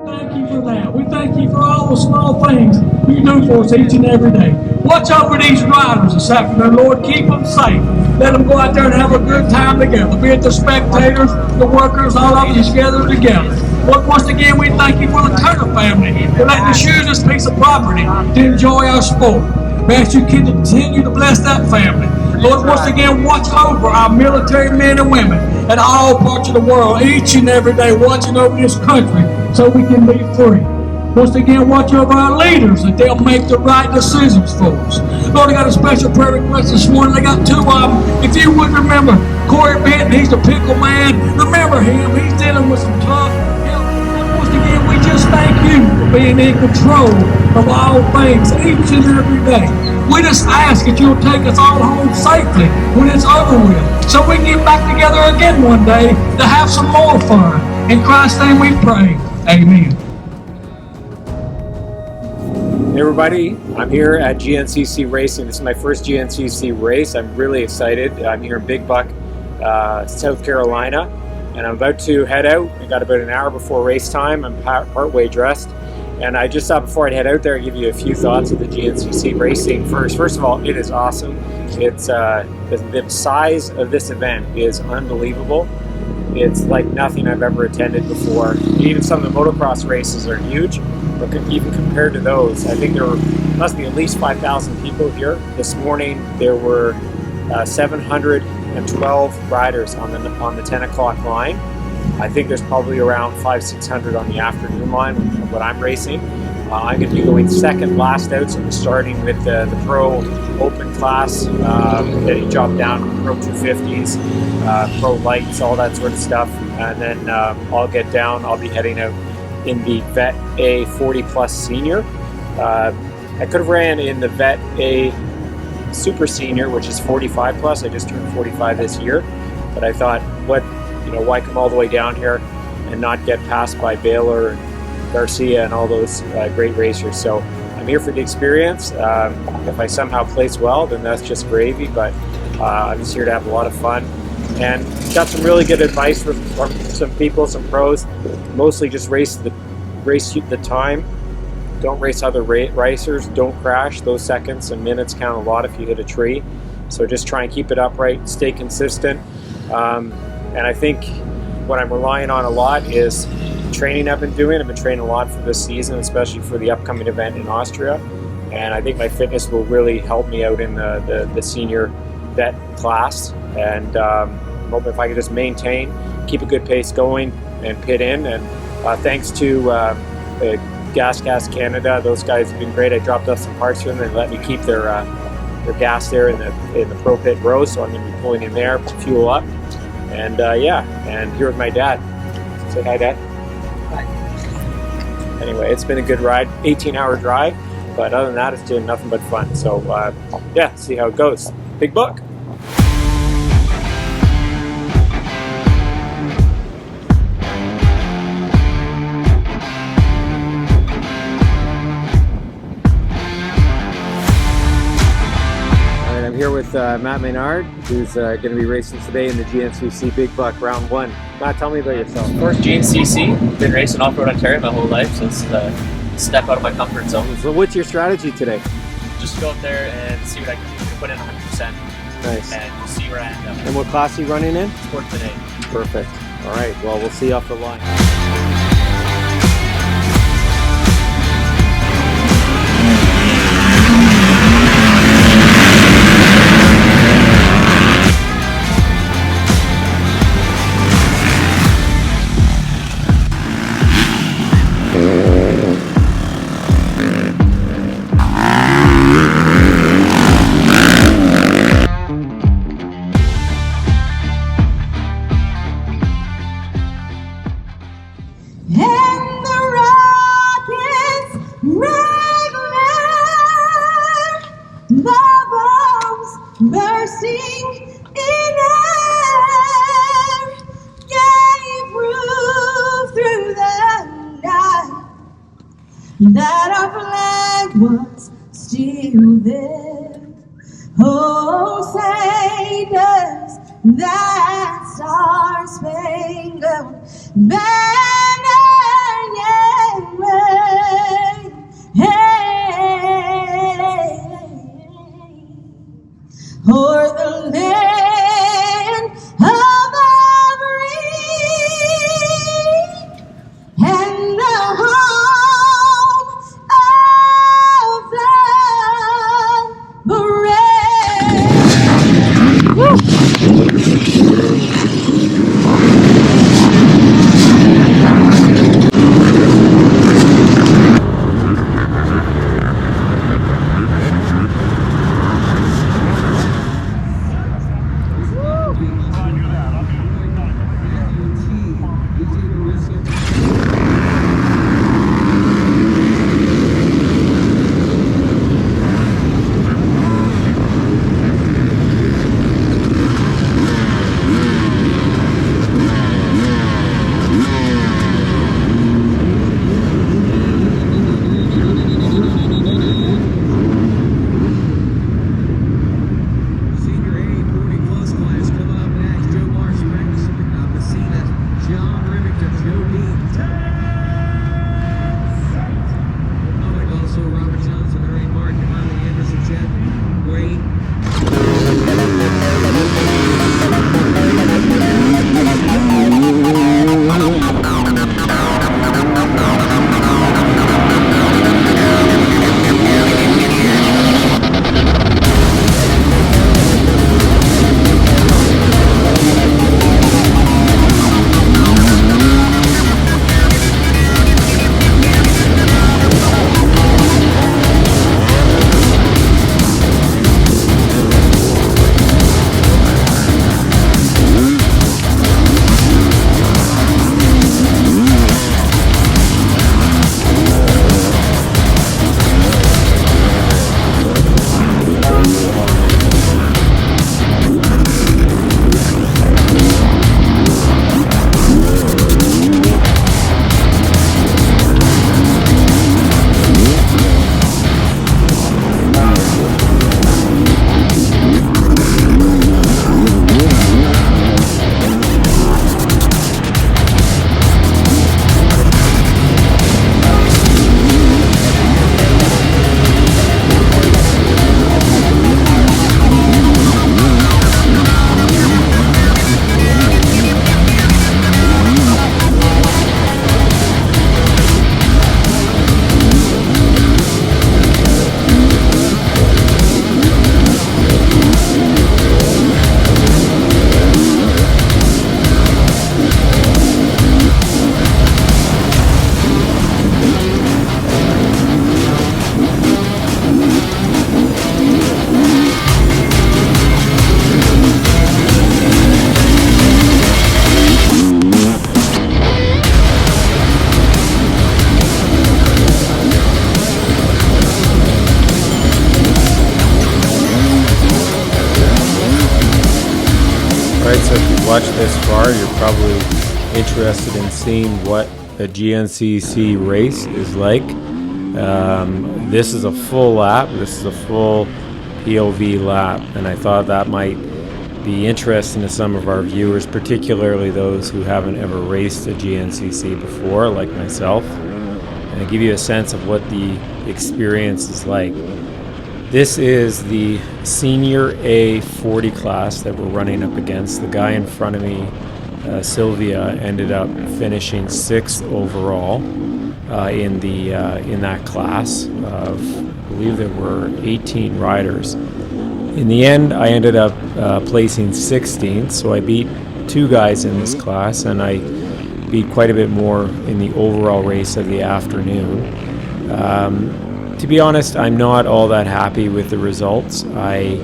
Thank you for that. We thank you for all the small things you do for us each and every day. Watch over these riders this afternoon, Lord. Keep them safe. Let them go out there and have a good time together. Be it the spectators, the workers, all of us together. Lord, once again, we thank you for the Turner family for letting us use this piece of property to enjoy our sport. We ask you to continue to bless that family. Lord, once again, watch over our military men and women at all parts of the world, each and every day, watching over this country so we can be free. Once again, watch over our leaders that they'll make the right decisions for us. Lord, I got a special prayer request this morning. I got two of them. If you would remember Corey Benton, he's the pickle man. Remember him. He's dealing with some tough health. Once again, we just thank you for being in control of all things each and every day. We just ask that you'll take us all home safely when it's over with, so we can get back together again one day to have some more fun. In Christ's name we pray. Amen. Hey everybody, I'm here at GNCC Racing. This is my first GNCC race. I'm really excited. I'm here in Big Buck, South Carolina, and I'm about to head out. I got about an hour before race time. I'm partway dressed. And I just thought before I'd head out there, I'd give you a few thoughts of the GNCC racing first. First of all, it is awesome. It's the size of this event is unbelievable. It's like nothing I've ever attended before. Even some of the motocross races are huge, but even compared to those, I think there must be at least 5,000 people here. This morning there were 712 riders on the 10 o'clock line. I think there's probably around 500-600 on the afternoon line of what I'm racing. I'm going to be going second last out, so we're starting with the Pro Open class. Then you drop down to Pro 250s, Pro Lights, all that sort of stuff. And then I'll get down. I'll be heading out in the Vet A 40 Plus Senior. I could have ran in the Vet A Super Senior, which is 45 plus. I just turned 45 this year. But I thought, why come all the way down here and not get passed by Baylor and Garcia and all those great racers? So I'm here for the experience. If I somehow place well, then that's just gravy, but I'm just here to have a lot of fun. And got some really good advice from some people, some pros. Mostly just race the time. Don't race other racers. Don't crash. Those seconds and minutes count a lot if you hit a tree. So just try and keep it upright, stay consistent. And I think what I'm relying on a lot is training I've been doing. I've been training a lot for this season, especially for the upcoming event in Austria. And I think my fitness will really help me out in the senior vet class. And I'm hoping if I can just maintain, keep a good pace going and pit in. And thanks to Gas Canada, those guys have been great. I dropped off some parts for them and let me keep their gas there in the pro pit row. So I'm going to be pulling in there, fuel up. And and here with my dad. Say hi, Dad. Hi. Anyway, it's been a good ride, 18-hour drive, but other than that, it's doing nothing but fun. So see how it goes. Big Buck. Here with Matt Maynard, who's going to be racing today in the GNCC Big Buck Round 1. Matt, tell me about yourself. First GNCC, been racing off-road Ontario my whole life, so it's a step out of my comfort zone. So what's your strategy today? Just go out there and see what I can put in 100%. Nice. And just see where I end up. And what class are you running in? Sport today. Perfect. All right, well, we'll see you off the line. Bursting in air, gave proof through the night that our flag was still there. Oh, say does that star-spangled banner yet Dr. Jody also Robert Johnson, Harry Martin, Holly Anderson, Chad Gray. So if you've watched this far, you're probably interested in seeing what a GNCC race is like. This is a full lap. This is a full POV lap, and I thought that might be interesting to some of our viewers, particularly those who haven't ever raced a GNCC before, like myself, and give you a sense of what the experience is like. This is the Senior A 40 class that we're running up against. The guy in front of me, Sylvia, ended up finishing 6th overall in that class. I believe there were 18 riders. In the end, I ended up placing 16th, so I beat 2 guys in this class, and I beat quite a bit more in the overall race of the afternoon. To be honest, I'm not all that happy with the results. I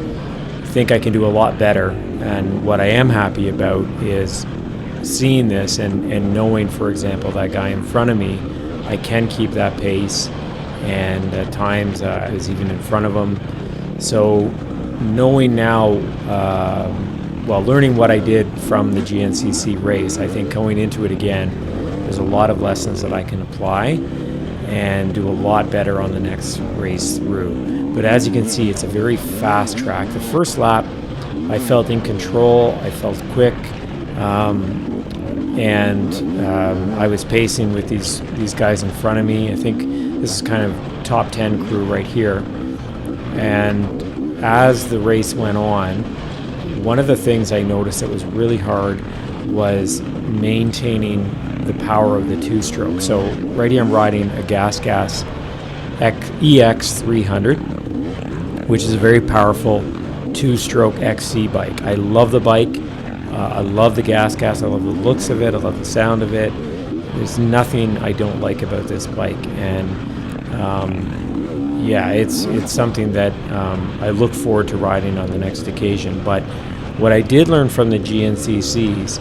think I can do a lot better, and what I am happy about is seeing this and knowing, for example, that guy in front of me, I can keep that pace, and at times I was even in front of him. So knowing now, learning what I did from the GNCC race, I think going into it again, there's a lot of lessons that I can apply and do a lot better on the next race through. But as you can see, it's a very fast track. The first lap, I felt in control, I felt quick, and I was pacing with these guys in front of me. I think this is kind of top 10 crew right here. And as the race went on, one of the things I noticed that was really hard was maintaining the power of the 2-stroke. So right here I'm riding a Gas EX300, which is a very powerful 2-stroke XC bike. I love the bike. I love the Gas. I love the looks of it. I love the sound of it. There's nothing I don't like about this bike. And it's something that I look forward to riding on the next occasion. But what I did learn from the GNCCs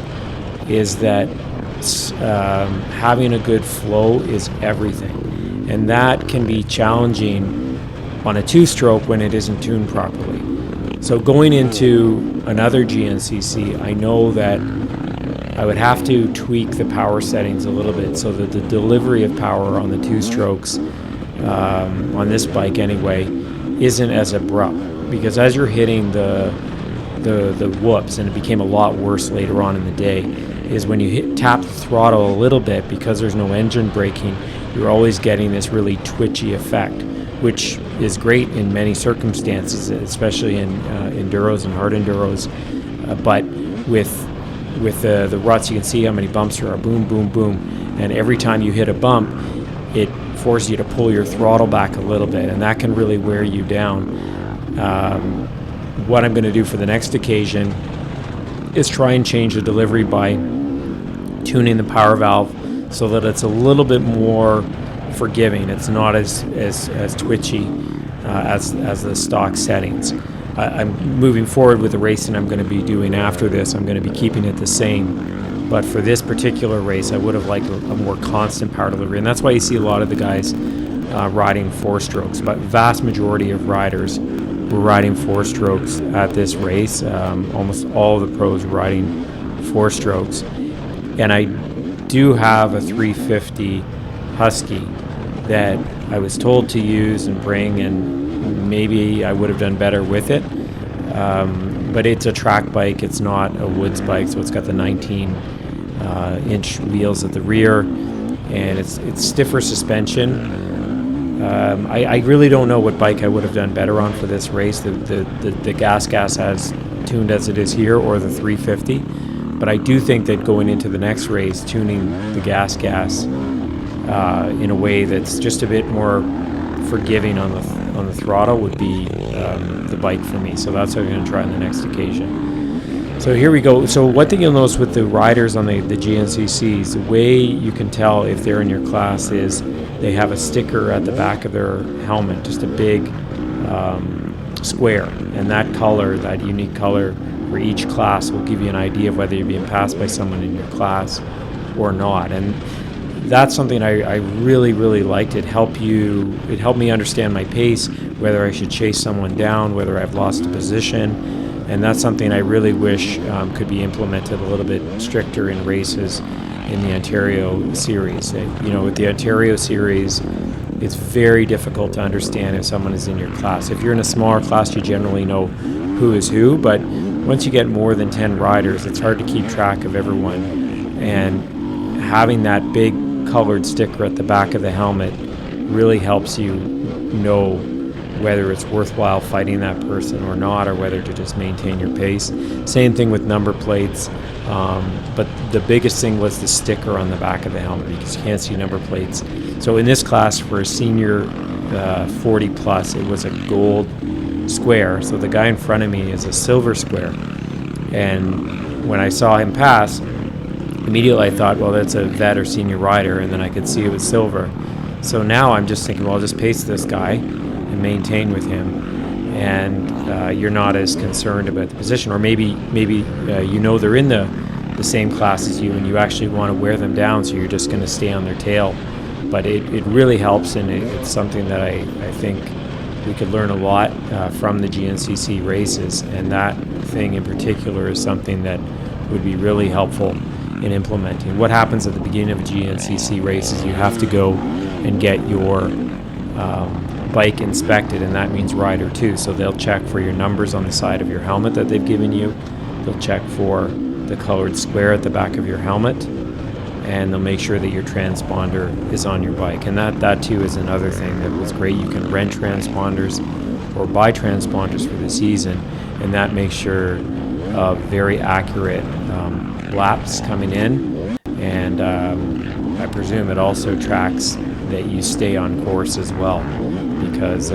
is that having a good flow is everything, and that can be challenging on a 2-stroke when it isn't tuned properly. So going into another GNCC, I know that I would have to tweak the power settings a little bit so that the delivery of power on the 2-strokes on this bike anyway isn't as abrupt, because as you're hitting the whoops, and it became a lot worse later on in the day, is when you tap the throttle a little bit, because there's no engine braking, you're always getting this really twitchy effect, which is great in many circumstances, especially in enduros and hard enduros. But with the ruts, you can see how many bumps there are, boom, boom, boom. And every time you hit a bump, it forces you to pull your throttle back a little bit, and that can really wear you down. What I'm going to do for the next occasion is try and change the delivery by tuning the power valve so that it's a little bit more forgiving. It's not as twitchy as the stock settings. I'm moving forward with the racing I'm going to be doing after this. I'm going to be keeping it the same. But for this particular race, I would have liked a more constant power delivery. And that's why you see a lot of the guys riding 4-strokes. But vast majority of riders were riding 4-strokes at this race. Almost all of the pros were riding 4-strokes. And I do have a 350 Husky that I was told to use and bring, and maybe I would have done better with it. But it's a track bike, it's not a woods bike, so it's got the 19-inch wheels at the rear, and it's stiffer suspension. I really don't know what bike I would have done better on for this race, the gas as tuned as it is here, or the 350. But I do think that going into the next race, tuning the gas in a way that's just a bit more forgiving on the throttle would be the bike for me. So that's what I'm going to try on the next occasion. So here we go. So one thing you'll notice with the riders on the GNCCs, the way you can tell if they're in your class is they have a sticker at the back of their helmet, just a big square. And that color, that unique color for each class, will give you an idea of whether you're being passed by someone in your class or not. And that's something I really, really liked. It helped me understand my pace, whether I should chase someone down, whether I've lost a position. And that's something I really wish could be implemented a little bit stricter in races in the Ontario series. With the Ontario series, it's very difficult to understand if someone is in your class. If you're in a smaller class, you generally know who is who, but once you get more than 10 riders, it's hard to keep track of everyone. And having that big colored sticker at the back of the helmet really helps you know whether it's worthwhile fighting that person or not, or whether to just maintain your pace. Same thing with number plates, but the biggest thing was the sticker on the back of the helmet, because you can't see number plates. So in this class, for a senior 40 plus, it was a gold square. So the guy in front of me is a silver square. And when I saw him pass, immediately I thought, well, that's a vet or senior rider, and then I could see it was silver. So now I'm just thinking, well, I'll just pace this guy and maintain with him, and you're not as concerned about the position. Or maybe they're in the same class as you, and you actually want to wear them down, so you're just going to stay on their tail. But it really helps, and it's something that I think we could learn a lot from the GNCC races, and that thing in particular is something that would be really helpful in implementing. What happens at the beginning of a GNCC race is you have to go and get your bike inspected, and that means rider too. So they'll check for your numbers on the side of your helmet that they've given you. They'll check for the colored square at the back of your helmet, and they'll make sure that your transponder is on your bike. And that too is another thing that was great. You can rent transponders or buy transponders for the season, and that makes sure of very accurate laps coming in, and I presume it also tracks that you stay on course as well, because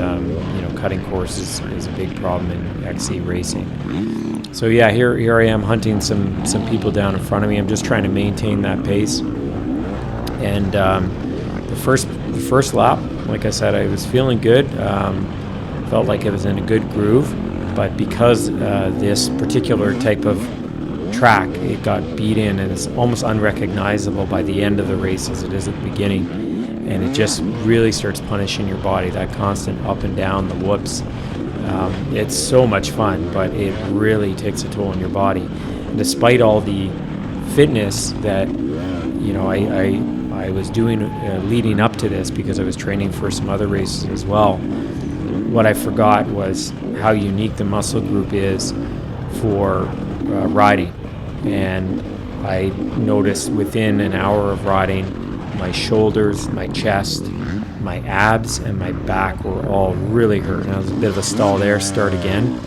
cutting courses is a big problem in XC racing. So yeah, here I am hunting some people down in front of me. I'm just trying to maintain that pace. And the first lap, like I said, I was feeling good. Felt like I was in a good groove, but because this particular type of track, it got beat in, and it's almost unrecognizable by the end of the race as it is at the beginning, and it just really starts punishing your body, that constant up and down, the whoops. It's so much fun, but it really takes a toll on your body. And despite all the fitness that I was doing leading up to this, because I was training for some other races as well, what I forgot was how unique the muscle group is for riding. And I noticed within an hour of riding, my shoulders, my chest, my abs, and my back were all really hurt. Now, there's a bit of a stall there, start again.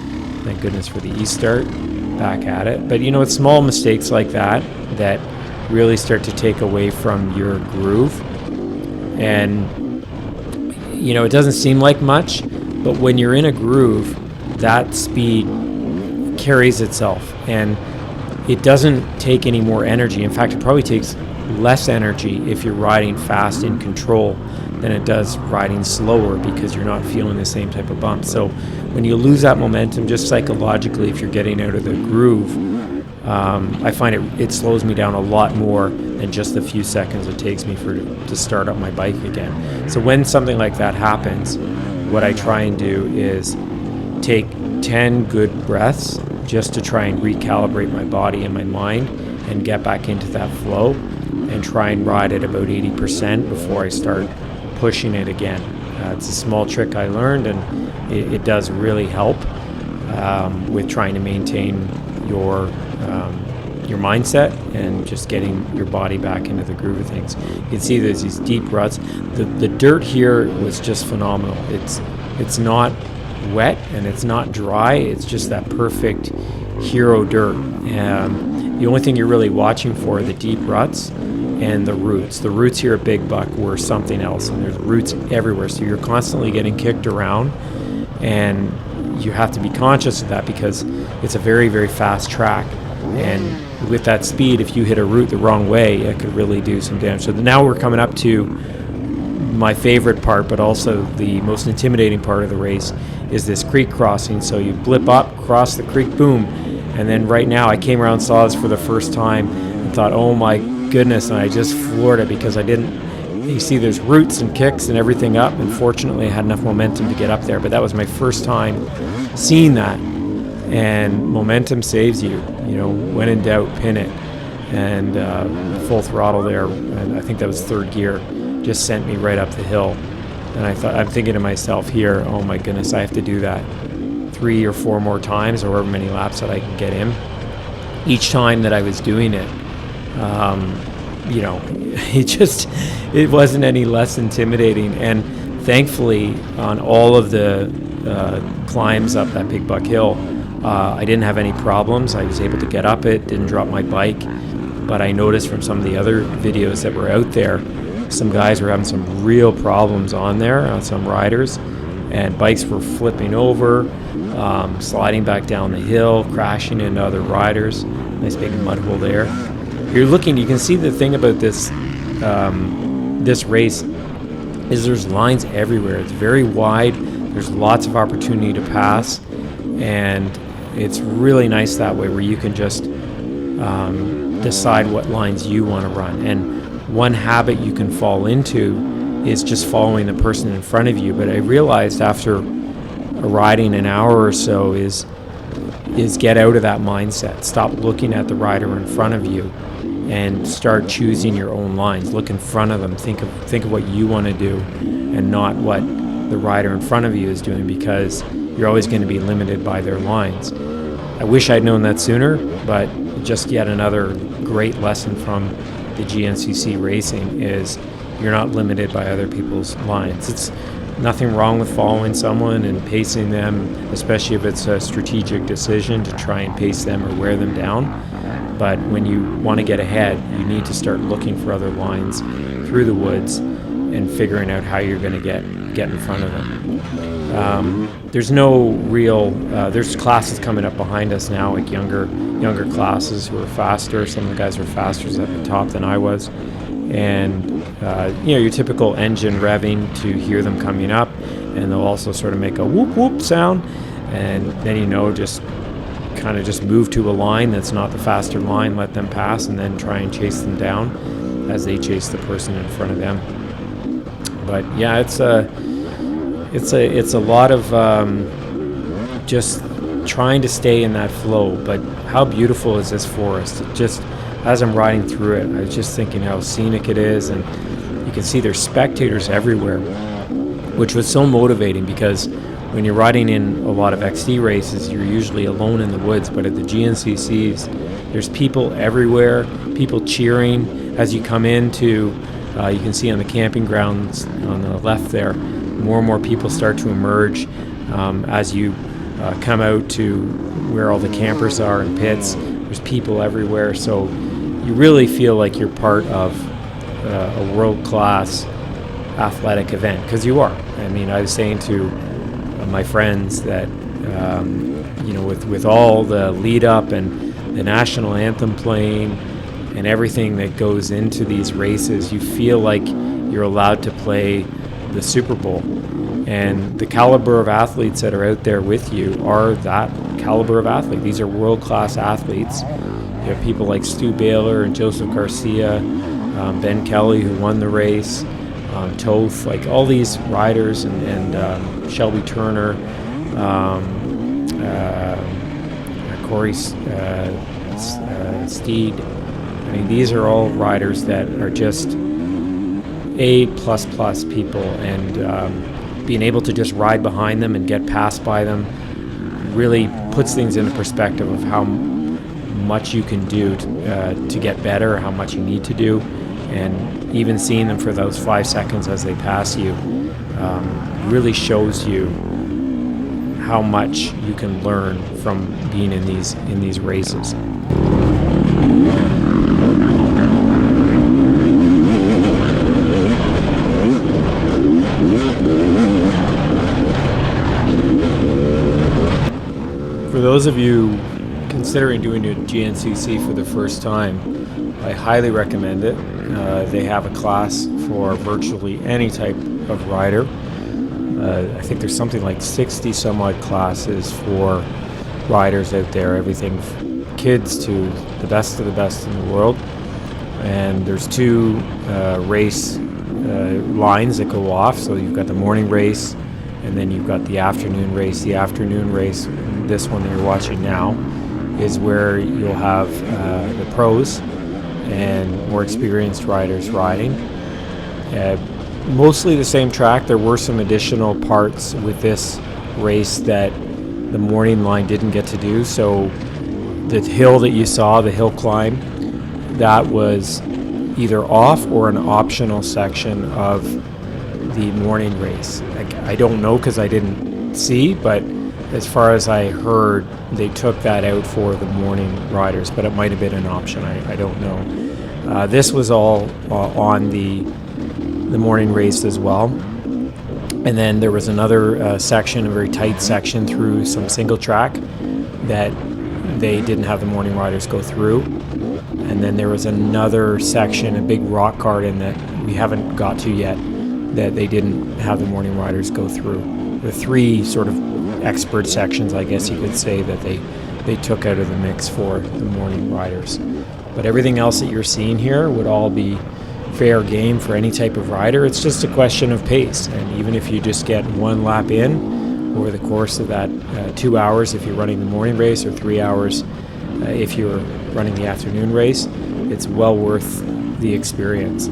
Thank goodness for the e-start, back at it. But it's small mistakes like that that really start to take away from your groove. And, it doesn't seem like much, but when you're in a groove, that speed carries itself. And it doesn't take any more energy. In fact, it probably takes less energy if you're riding fast in control than it does riding slower, because you're not feeling the same type of bump. So when you lose that momentum, just psychologically, if you're getting out of the groove, I find it slows me down a lot more than just the few seconds it takes me to start up my bike again. So when something like that happens, what I try and do is take 10 good breaths just to try and recalibrate my body and my mind and get back into that flow, and try and ride at about 80% before I start pushing it again. It's a small trick I learned, and it does really help with trying to maintain your mindset and just getting your body back into the groove of things. You can see there's these deep ruts. The dirt here was just phenomenal. It's not wet and it's not dry. It's just that perfect hero dirt. The only thing you're really watching for are the deep ruts and the roots. The roots here at Big Buck were something else, and there's roots everywhere. So you're constantly getting kicked around, and you have to be conscious of that because it's a very, very fast track. And with that speed, if you hit a root the wrong way, it could really do some damage. So now we're coming up to my favorite part, but also the most intimidating part of the race, is this creek crossing. So you blip up, cross the creek, boom. And then right now I came around, saw this for the first time, and thought, oh my goodness, and I just floored it because you see there's roots and kicks and everything up, and fortunately I had enough momentum to get up there. But that was my first time seeing that, and momentum saves you. When in doubt, pin it. And full throttle there, and I think that was third gear, just sent me right up the hill. And I'm thinking to myself here, oh my goodness, I have to do that 3 or 4 more times, or however many laps that I can get in. Each time that I was doing it, it wasn't any less intimidating. And thankfully, on all of the climbs up that Big Buck Hill, I didn't have any problems. I was able to get up it, didn't drop my bike. But I noticed from some of the other videos that were out there, some guys were having some real problems on there, on some riders, and bikes were flipping over, sliding back down the hill, crashing into other riders. Nice big mud hole there. You're looking, you can see the thing about this race is there's lines everywhere. It's very wide. There's lots of opportunity to pass, and it's really nice that way, where you can just decide what lines you want to run. And one habit you can fall into is just following the person in front of you. But I realized after riding an hour or so is get out of that mindset. Stop looking at the rider in front of you and start choosing your own lines. Look in front of them. Think of what you want to do, and not what the rider in front of you is doing, because you're always going to be limited by their lines. I wish I'd known that sooner, but just yet another great lesson from the GNCC racing is you're not limited by other people's lines. It's nothing wrong with following someone and pacing them, especially if it's a strategic decision to try and pace them or wear them down. But when you want to get ahead, you need to start looking for other lines through the woods and figuring out how you're going to get in front of them. There's no real, there's classes coming up behind us now, like younger classes who are faster. Some of the guys are faster at the top than I was. And, your typical engine revving to hear them coming up, and they'll also sort of make a whoop whoop sound. And then, just kind of just move to a line that's not the faster line, let them pass, and then try and chase them down as they chase the person in front of them. But yeah, it's a lot of just trying to stay in that flow. But how beautiful is this forest? It just, as I'm riding through it, I was just thinking how scenic it is, and you can see there's spectators everywhere, which was so motivating, because when you're riding in a lot of XD races, you're usually alone in the woods, but at the GNCCs, there's people everywhere, people cheering as you come into, you can see on the camping grounds on the left there, more and more people start to emerge as you come out to where all the campers are and pits. There's people everywhere, so you really feel like you're part of a world-class athletic event, because you are. I mean, I was saying to my friends that with all the lead up and the national anthem playing and everything that goes into these races, you feel like you're allowed to play the Super Bowl. And the caliber of athletes that are out there with you are that caliber of athlete. These are world-class athletes. You have people like Stu Baylor and Joseph Garcia, Ben Kelley, who won the race, Toth, like all these riders, and Shelby Turner, Corey Steed. I mean, these are all riders that are just A++ people, and being able to just ride behind them and get passed by them really puts things into perspective of how much you can do to get better, how much you need to do. And even seeing them for those 5 seconds as they pass you really shows you how much you can learn from being in these races. For those of you considering doing a GNCC for the first time, I highly recommend it. They have a class for virtually any type of rider. I think there's something like 60 some odd classes for riders out there, everything from kids to the best of the best in the world. And there's 2 race lines that go off. So you've got the morning race, and then you've got the afternoon race. The afternoon race, this one that you're watching now, is where you'll have the pros and more experienced riders riding. Mostly the same track. There were some additional parts with this race that the morning line didn't get to do. So the hill that you saw, the hill climb, that was either off or an optional section of the morning race. I don't know because I didn't see, but as far as I heard, they took that out for the morning riders, but it might have been an option. I don't know. This was all on the morning race as well. And then there was another section, a very tight section through some single track that they didn't have the morning riders go through. And then there was another section, a big rock garden that we haven't got to yet, that they didn't have the morning riders go through. The 3 sort of expert sections, I guess you could say, that they took out of the mix for the morning riders. But everything else that you're seeing here would all be fair game for any type of rider. It's just a question of pace, and even if you just get 1 lap in over the course of that 2 hours if you're running the morning race, or 3 hours if you're running the afternoon race, it's well worth the experience.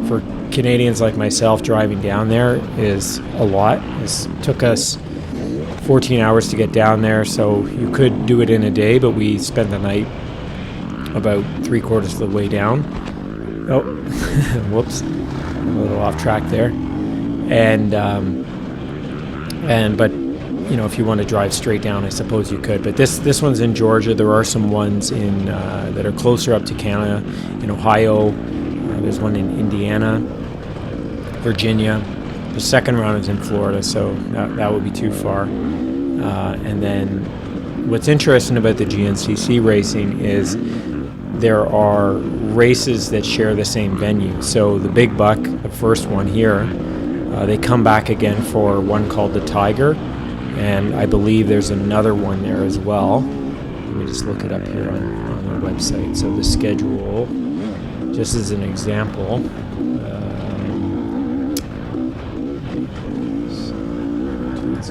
For Canadians like myself, driving down there is a lot. It took us 14 hours to get down there, so you could do it in a day, but we spent the night about 3/4 of the way down. Oh, whoops, a little off track there. But you know, if you want to drive straight down, I suppose you could. But this one's in Georgia. There are some ones in that are closer up to Canada, in Ohio. There's one in Indiana, Virginia. The second round is in Florida, so that would be too far. And then what's interesting about the GNCC racing is there are races that share the same venue. So the Big Buck, the first one here, they come back again for one called the Tiger, and I believe there's another one there as well. Let me just look it up here on their website. So the schedule, just as an example,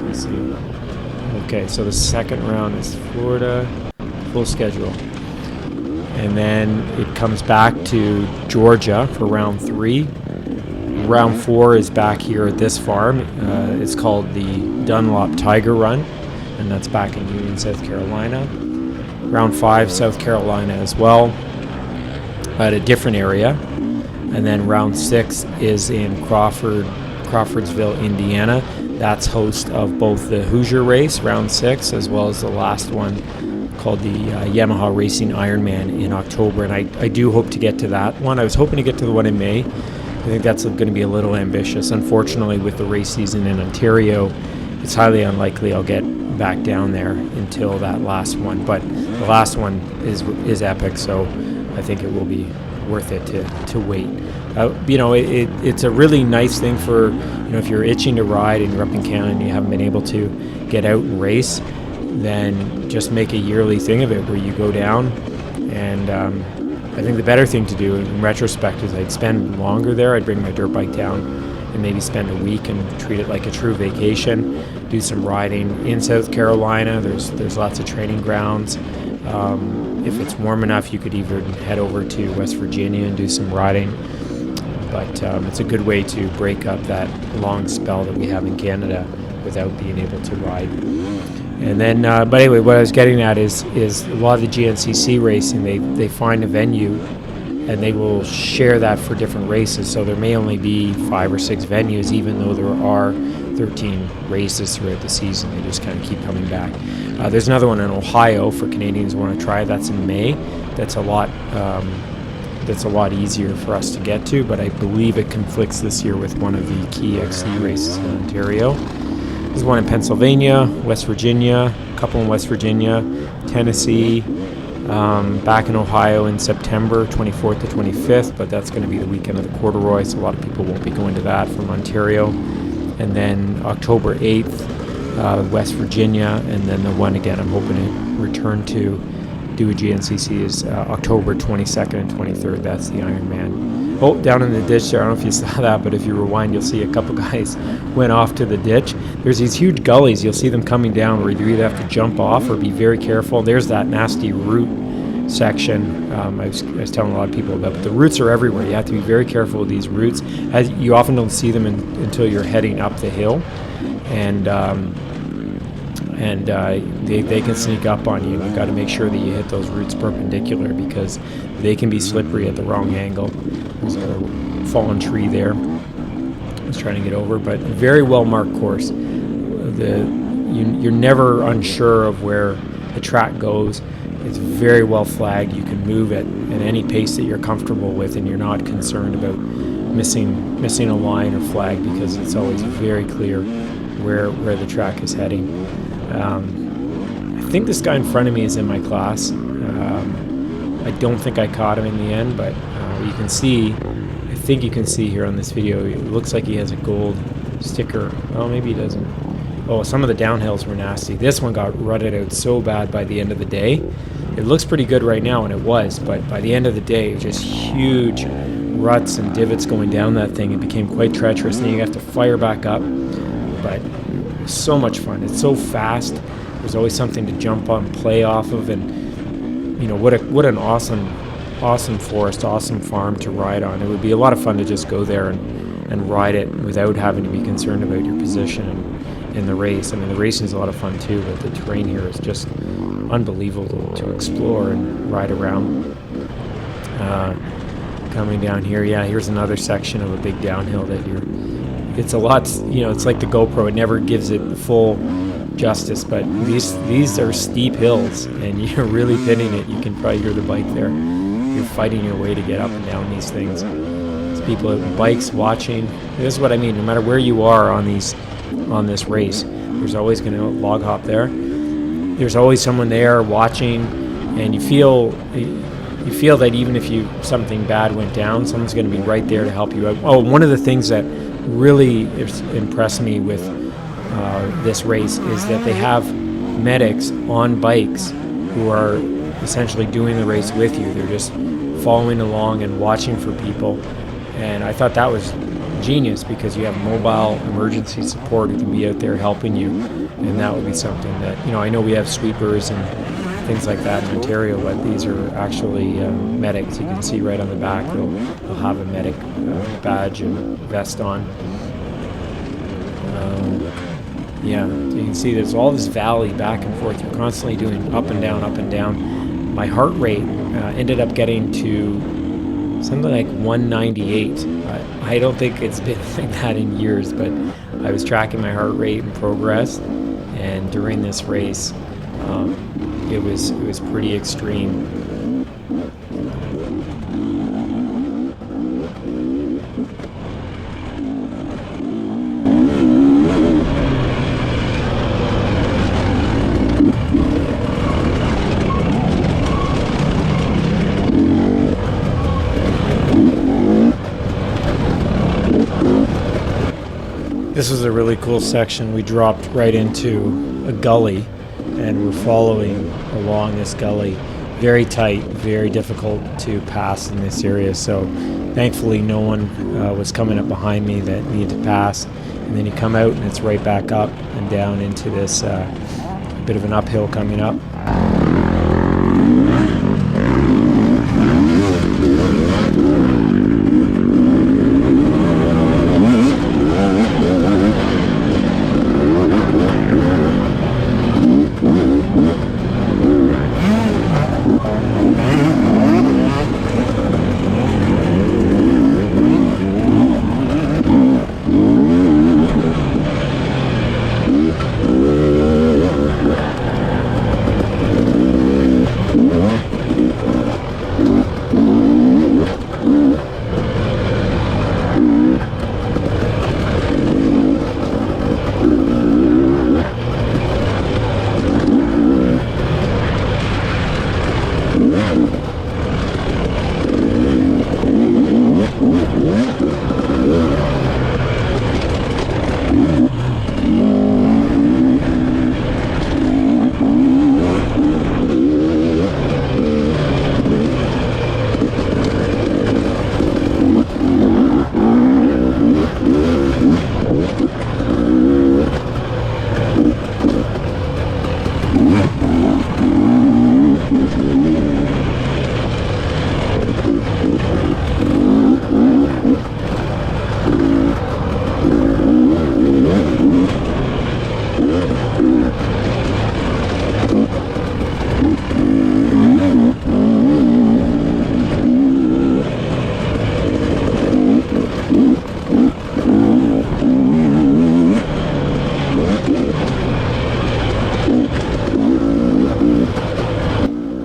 let's see. Okay, so the second round is Florida, full schedule. And then it comes back to Georgia for round 3. Round 4 is back here at this farm. It's called the Dunlop Tiger Run, and that's back in Union, South Carolina. Round 5, South Carolina as well, at a different area. And then round 6 is in Crawfordsville, Indiana. That's host of both the Hoosier race, round 6, as well as the last one called the Yamaha Racing Ironman in October. And I do hope to get to that one. I was hoping to get to the one in May. I think that's going to be a little ambitious. Unfortunately, with the race season in Ontario, it's highly unlikely I'll get back down there until that last one. But the last one is epic, so I think it will be worth it to wait. It's a really nice thing for, if you're itching to ride and you're up in Canada and you haven't been able to get out and race, then just make a yearly thing of it where you go down. And I think the better thing to do in retrospect is I'd spend longer there. I'd bring my dirt bike down and maybe spend a week and treat it like a true vacation, do some riding in South Carolina. There's lots of training grounds. If it's warm enough, you could even head over to West Virginia and do some riding. But it's a good way to break up that long spell that we have in Canada without being able to ride. And then, but anyway, what I was getting at is a lot of the GNCC racing, they find a venue and they will share that for different races. So there may only be 5 or 6 venues, even though there are 13 races throughout the season. They just kind of keep coming back. There's another one in Ohio for Canadians who want to try. That's in May. That's a lot easier for us to get to, but I believe it conflicts this year with one of the key XC races in Ontario. There's one in Pennsylvania, West Virginia, a couple in West Virginia, Tennessee, back in Ohio in September 24th to 25th, but that's going to be the weekend of the Corduroy, so a lot of people won't be going to that from Ontario. And then October 8th, West Virginia, and then the one again I'm hoping to return to do a GNCC is October 22nd and 23rd. That's the Ironman. Oh, down in the ditch there, I don't know if you saw that, but if you rewind, you'll see a couple guys went off to the ditch. There's these huge gullies. You'll see them coming down where you either have to jump off or be very careful. There's that nasty root section I was telling a lot of people about. But the roots are everywhere. You have to be very careful with these roots. As you often don't see them until you're heading up the hill. And they can sneak up on you. You've got to make sure that you hit those roots perpendicular because they can be slippery at the wrong angle. There's a fallen tree there I was trying to get over, but a very well marked course. You're never unsure of where the track goes. It's very well flagged. You can move at any pace that you're comfortable with, and you're not concerned about missing a line or flag because it's always very clear where the track is heading. I think this guy in front of me is in my class. I don't think I caught him in the end, but I think you can see here on this video, it looks like he has a gold sticker. Oh, maybe he doesn't. Oh, some of the downhills were nasty. This one got rutted out so bad by the end of the day. It looks pretty good right now, and it was, but by the end of the day, it was just huge ruts and divots going down that thing. It became quite treacherous, and you have to fire back up. But it was so much fun. It's so fast. There's always something to jump on, play off of, and what an awesome forest, awesome farm to ride on. It would be a lot of fun to just go there and ride it without having to be concerned about your position in the race. I mean, the racing is a lot of fun too, but the terrain here is just unbelievable to explore and ride around. Coming down here, yeah, here's another section of a big downhill that it's a lot, it's like the GoPro, it never gives it full justice, but these are steep hills and you're really pinning it. You can probably hear the bike there. You're fighting your way to get up and down these things. There's people with bikes watching. This is what I mean, no matter where you are on this race, there's always going to log hop there. There's always someone there watching, and you feel that even if something bad went down, someone's going to be right there to help you out. Oh, one of the things that really impressed me with this race is that they have medics on bikes who are essentially doing the race with you. They're just following along and watching for people, and I thought that was genius because you have mobile emergency support who can be out there helping you, and that would be something that I know we have sweepers and things like that in Ontario, but these are actually medics. You can see right on the back they'll have a medic badge and vest on. Yeah, so you can see there's all this valley back and forth. You're constantly doing up and down, up and down. My heart rate ended up getting to something like 198. I don't think it's been like that in years, but I was tracking my heart rate and progress, and during this race, it was pretty extreme. This was a really cool section. We dropped right into a gully and we're following along this gully. Very tight, very difficult to pass in this area. So thankfully no one was coming up behind me that needed to pass. And then you come out and it's right back up and down into this bit of an uphill coming up.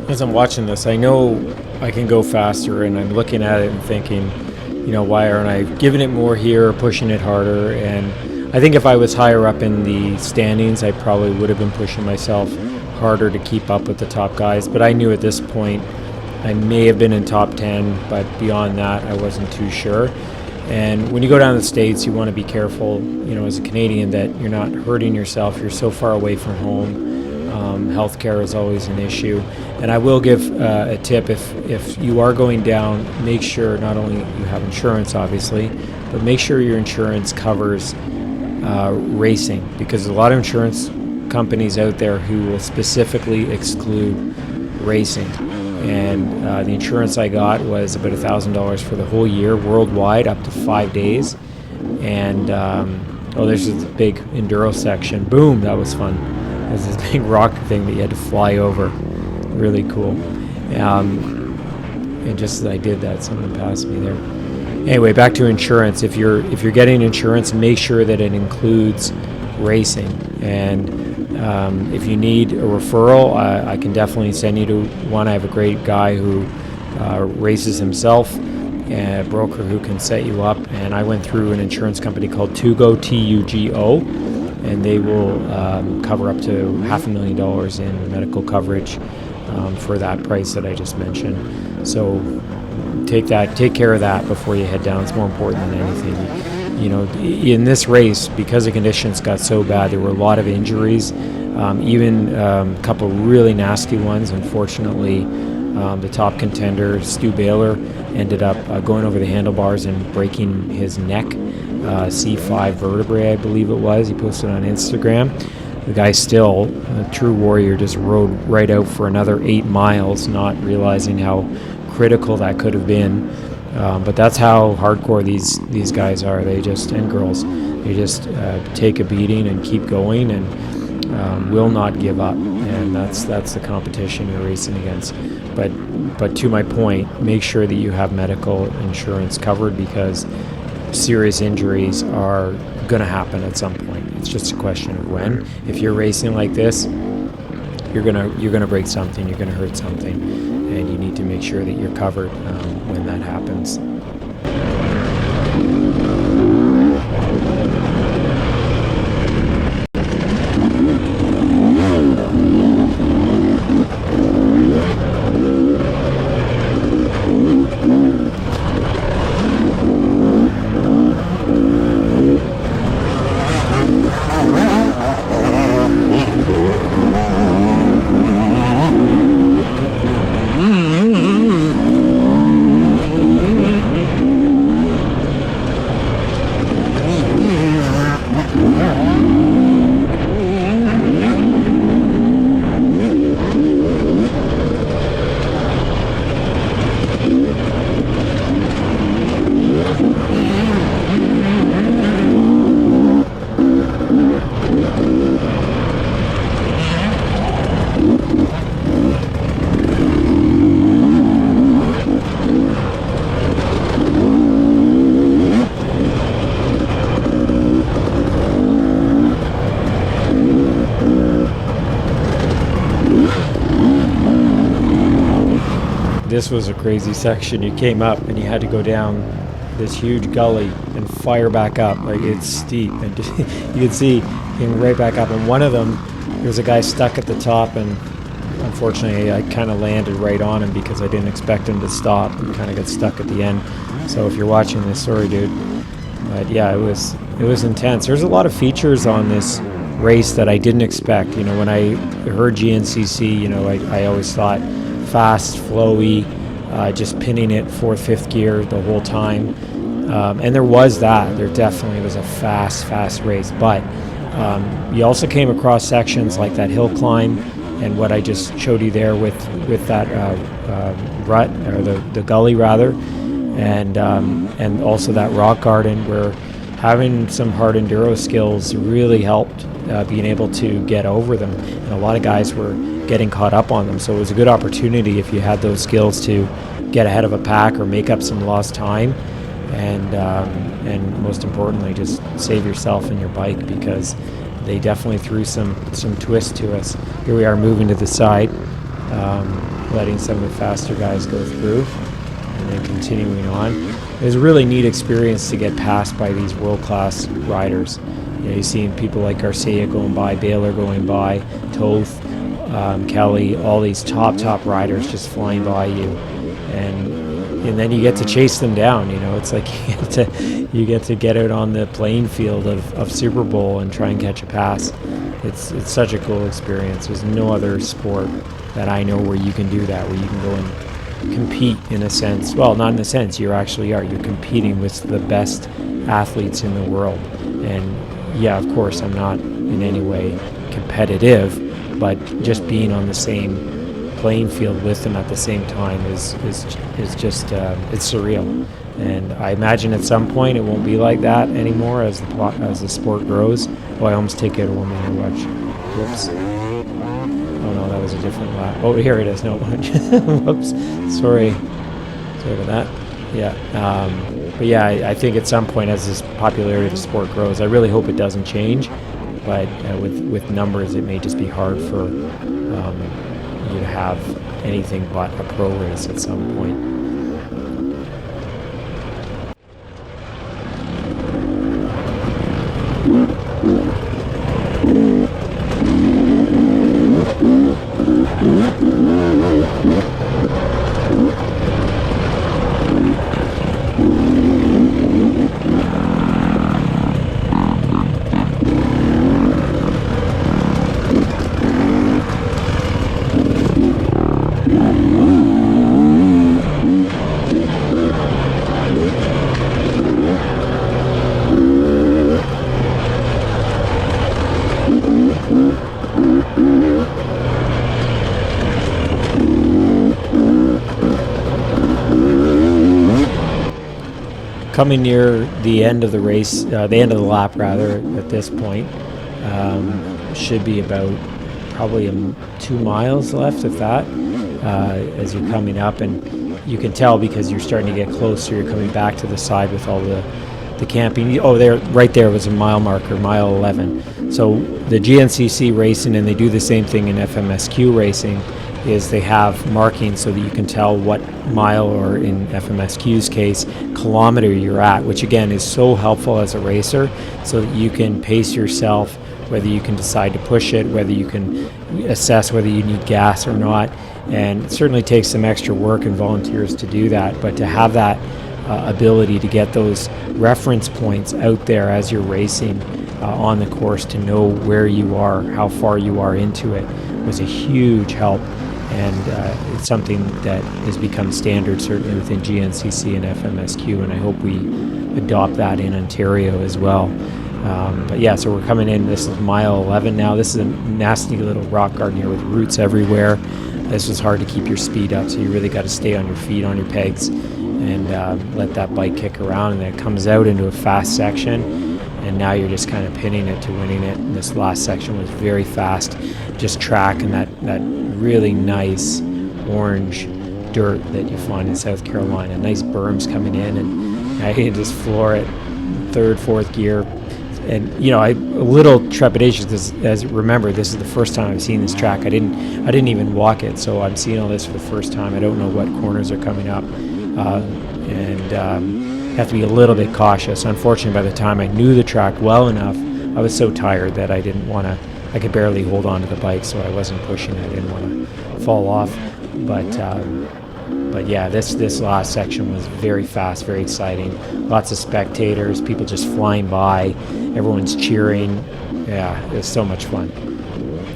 As I'm watching this, I know I can go faster, and I'm looking at it and thinking, you know, why aren't I giving it more here, pushing it harder? And I think if I was higher up in the standings, I probably would have been pushing myself harder to keep up with the top guys. But I knew at this point I may have been in top 10, but beyond that, I wasn't too sure. And when you go down to the States, you want to be careful, you know, as a Canadian, that you're not hurting yourself. You're so far away from home. Healthcare is always an issue. And I will give a tip: if you are going down, make sure not only you have insurance, obviously, but make sure your insurance covers racing, because there's a lot of insurance companies out there who will specifically exclude racing. And the insurance I got was about $1,000 for the whole year, worldwide, up to 5 days. And there's this big enduro section. Boom, that was fun. There's this big rock thing that you had to fly over. Really cool. And just as I did that, someone passed me there. Anyway, back to insurance. If you're getting insurance, make sure that it includes racing. And if you need a referral, I can definitely send you to one. I have a great guy who races himself, a broker who can set you up. And I went through an insurance company called Tugo, Tugo, and they will cover up to $500,000 in medical coverage for that price that I just mentioned. So take care of that before you head down. It's more important than anything. You know, in this race, because the conditions got so bad, there were a lot of injuries, even a couple really nasty ones. Unfortunately, the top contender, Stu Baylor, ended up going over the handlebars and breaking his neck, C5 vertebrae, I believe it was. He posted on Instagram. the guy still, a true warrior, just rode right out for another 8 miles, not realizing how critical that could have been. But that's how hardcore these guys are. They just, and girls, they just take a beating and keep going and will not give up. And that's the competition you're racing against. But to my point, make sure that you have medical insurance covered, because serious injuries are going to happen at some point. It's just a question of when. If you're racing like this, you're gonna break something, you're gonna hurt something, and you need to make sure that you're covered when that happens. This was a crazy section. You came up and you had to go down this huge gully and fire back up. Like, it's steep, and you could see him right back up. And one of them, there was a guy stuck at the top, and unfortunately I kind of landed right on him because I didn't expect him to stop and kind of got stuck at the end. So if you're watching this, sorry dude. But yeah, it was intense. There's a lot of features on this race that I didn't expect. You know, when I heard GNCC, you know, I always thought fast, flowy, just pinning it 4th, 5th gear the whole time. And there was that. There definitely was a fast race. But you also came across sections like that hill climb and what I just showed you there with that rut, or the gully rather, and also that rock garden, where having some hard enduro skills really helped being able to get over them. And a lot of guys were getting caught up on them, so it was a good opportunity if you had those skills to get ahead of a pack or make up some lost time, and most importantly, just save yourself and your bike, because they definitely threw some twist to us. Here we are moving to the side, letting some of the faster guys go through, and then continuing on. It was a really neat experience to get passed by these world-class riders. You know, you see people like Garcia going by, Baylor going by, Toth, Kelley, all these top riders just flying by you, and then you get to chase them down. You know, it's like you get to get out on the playing field of Super Bowl and try and catch a pass. It's such a cool experience. There's no other sport that I know where you can do that, where you can go and compete in a sense. Well, not in a sense, you actually are. You're competing with the best athletes in the world. And yeah, of course, I'm not in any way competitive, but just being on the same playing field with them at the same time is just it's surreal. And I imagine at some point it won't be like that anymore as the sport grows. Oh, I almost take out a woman here. Watch. Whoops. Oh no, that was a different lap. Oh, here it is. No, whoops. Sorry about that. Yeah. But yeah, I think at some point as this popularity of the sport grows, I really hope it doesn't change. But with numbers, it may just be hard for you to have anything but a pro race at some point. coming near the end of the race, the end of the lap rather, at this point. Should be about probably 2 miles left, if that, as you're coming up. And you can tell because you're starting to get closer, you're coming back to the side with all the camping. Oh, right there was a mile marker, mile 11. So the GNCC racing, and they do the same thing in FMSQ racing, is they have markings so that you can tell what mile, or in FMSQ's case, kilometer you're at, which again is so helpful as a racer, so that you can pace yourself, whether you can decide to push it, whether you can assess whether you need gas or not. And it certainly takes some extra work and volunteers to do that, but to have that ability to get those reference points out there as you're racing on the course, to know where you are, how far you are into it, was a huge help. And it's something that has become standard, certainly within GNCC and FMSQ, and I hope we adopt that in Ontario as well. But yeah, so we're coming in. This is mile 11 now. This is a nasty little rock garden here with roots everywhere. This was hard to keep your speed up, so you really got to stay on your feet, on your pegs, and let that bike kick around. And then it comes out into a fast section, and now you're just kind of pinning it to winning it. And this last section was very fast, just track and that really nice orange dirt that you find in South Carolina. Nice berms coming in, and I can just floor it, third, fourth gear. And you know, a little trepidation because, as remember, this is the first time I've seen this track. I didn't even walk it, so I'm seeing all this for the first time. I don't know what corners are coming up, and have to be a little bit cautious. Unfortunately, by the time I knew the track well enough, I was so tired that I didn't want to. I could barely hold on to the bike, so I wasn't pushing. I didn't want to fall off, but yeah, this last section was very fast, very exciting. Lots of spectators, people just flying by, everyone's cheering. Yeah, it was so much fun.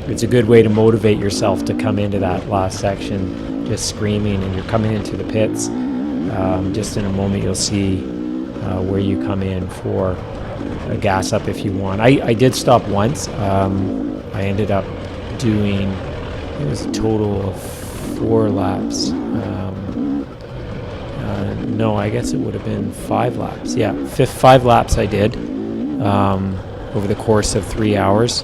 It's a good way to motivate yourself to come into that last section just screaming, and you're coming into the pits. Just in a moment you'll see where you come in for a gas up if you want. I did stop once. I ended up doing, it was a total of 4 laps. No, I guess it would have been 5 laps. Yeah, 5 laps I did over the course of 3 hours.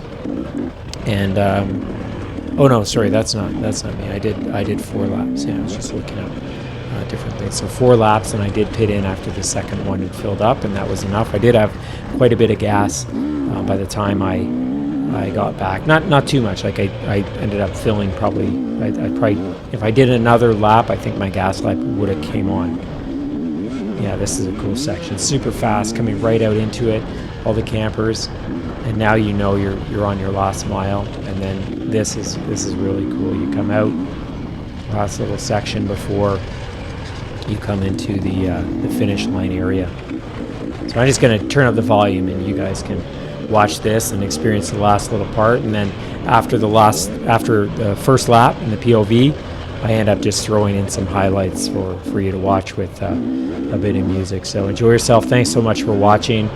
And oh no, sorry, that's not me. I did 4 laps. Yeah, I was just looking up different things. So 4 laps, and I did pit in after the second one had filled up, and that was enough. I did have quite a bit of gas by the time I got back. Not too much. Like I ended up filling probably. I probably, if I did another lap, I think my gas light would have came on. Yeah, this is a cool section. Super fast, coming right out into it. All the campers, and now you know you're on your last mile. And then this is really cool. You come out, last little section before you come into the finish line area. So I'm just going to turn up the volume, and you guys can watch this and experience the last little part. And then after the first lap in the POV, I end up just throwing in some highlights for you to watch with a bit of music. So enjoy yourself. Thanks so much for watching.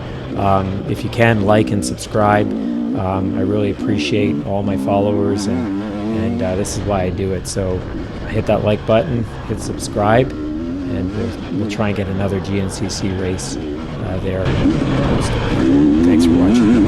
If you can, like and subscribe. I really appreciate all my followers, and this is why I do it. So hit that like button, hit subscribe, and we'll try and get another GNCC race there. Thanks for watching.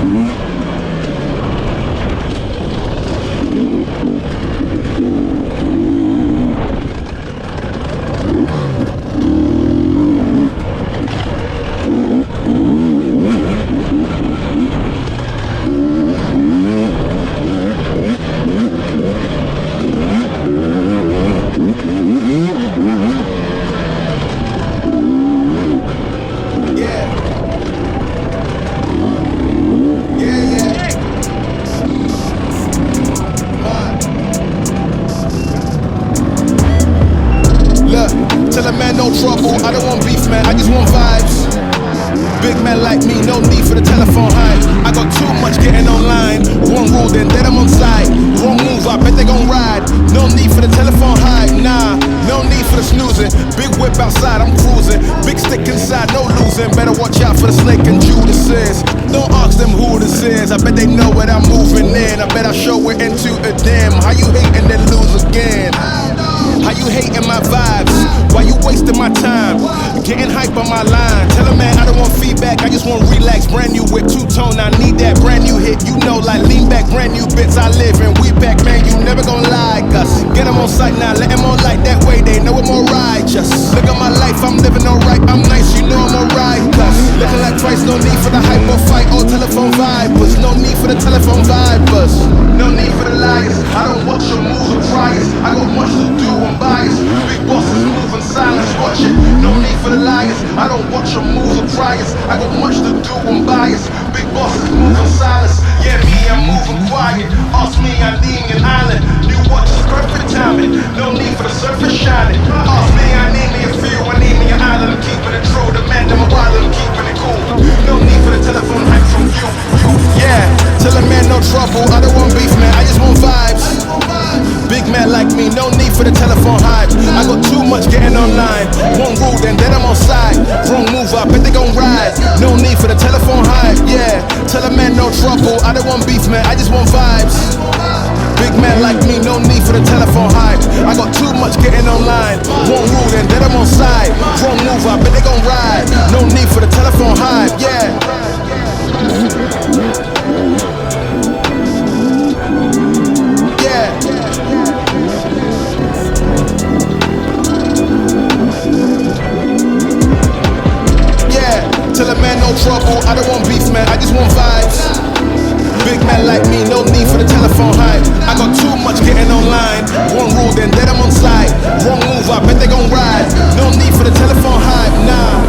Tell a man no trouble, I don't want beef, man, I just want vibes. Big man like me, no need for the telephone hype. I got too much getting online. One rule, then I'm on side. Wrong move, I bet they gon' ride. No need for the telephone hype, nah. No need for the snoozing. Big whip outside, I'm cruising. Big stick inside, no losing. Better watch out for the snake and Judas. this is. Don't ask them who this is. I bet they know what I'm moving in. I bet I show it into a dim. How you hate and then lose again? How you hating my vibes? Why you wasting my time? Getting hype on my line. Tell a man I don't want feedback, I just want relax. Brand new whip, two-tone, I need that brand new hit. You know, like lean back, brand new bits I live in. We back, man, you never gon' lie, Gus. Get them on sight now, let them on like that way. They know I'm more righteous. Look at my life, I'm living alright. I'm nice, you know I'm alright, Gus. Looking like twice, no need for the hype or fight or telephone vibers. No need for the telephone vibers. No need for the liars. I don't watch your moves or priors. I got much to do, I'm biased. Big bosses moving silence, watch it. No need for the liars. I don't watch your moves or priors. I got much to do, I'm biased. Big bosses moving silence. Yeah, me, I'm moving quiet. Ask me, I'm needing an island. New watch is perfect timing. No need for the surface shining. Ask me, I need me a few. I need me an island. I'm keeping it true. The man, I'm a wild, I'm keeping it cool. No need for the telephone hype from you. Yeah, tell a man no trouble. I don't want beef, man. I just want vibes. Big man like me, no need for the telephone hype. I got too much getting online. One rule, then I'm on side. Wrong move, I bet they gon' ride. No need for the telephone hype, yeah. Tell a man no trouble. I don't want beef, man. I just want vibes. Big man like me, no need for the telephone hype. I got too much getting online. One rule, then I'm on side. Wrong move, I bet they gon' ride. No need for the telephone hype, yeah. Tell a man no trouble, I don't want beef, man, I just want vibes. Big man like me, no need for the telephone hype. I got too much getting online. One rule, then I'm on side. Wrong move, I bet they gon' ride. No need for the telephone hype, nah.